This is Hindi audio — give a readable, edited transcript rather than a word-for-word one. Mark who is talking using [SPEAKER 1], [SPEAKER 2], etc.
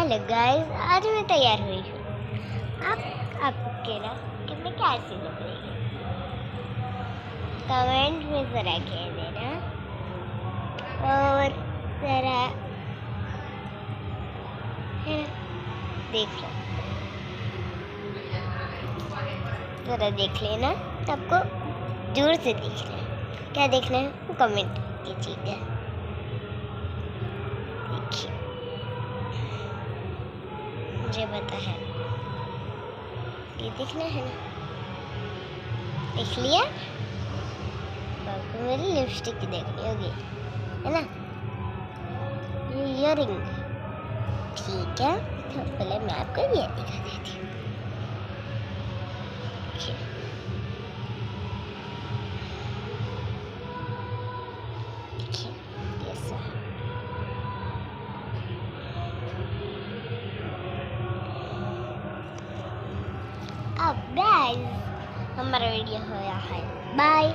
[SPEAKER 1] हेलो गाइस, आज मैं तैयार हुई हूँ। आपको कहना कि मैं कैसी लग रही हूँ, कमेंट में ज़रा कह देना और ज़रा देख लो, ज़रा देख लेना। आपको दूर से देखना है, क्या देखना है वो कमेंट कीजिएगा। देखिए, मुझे पता है ये देखना है ना, देख लिया। आपको मेरी लिपस्टिक देखनी होगी, है ना, ये इयररिंग। ठीक है, तो पहले मैं आपको ये दिखा देती हूँ। देखिए, ये सब अब गाइस हमारा वीडियो हो गया है। बाय।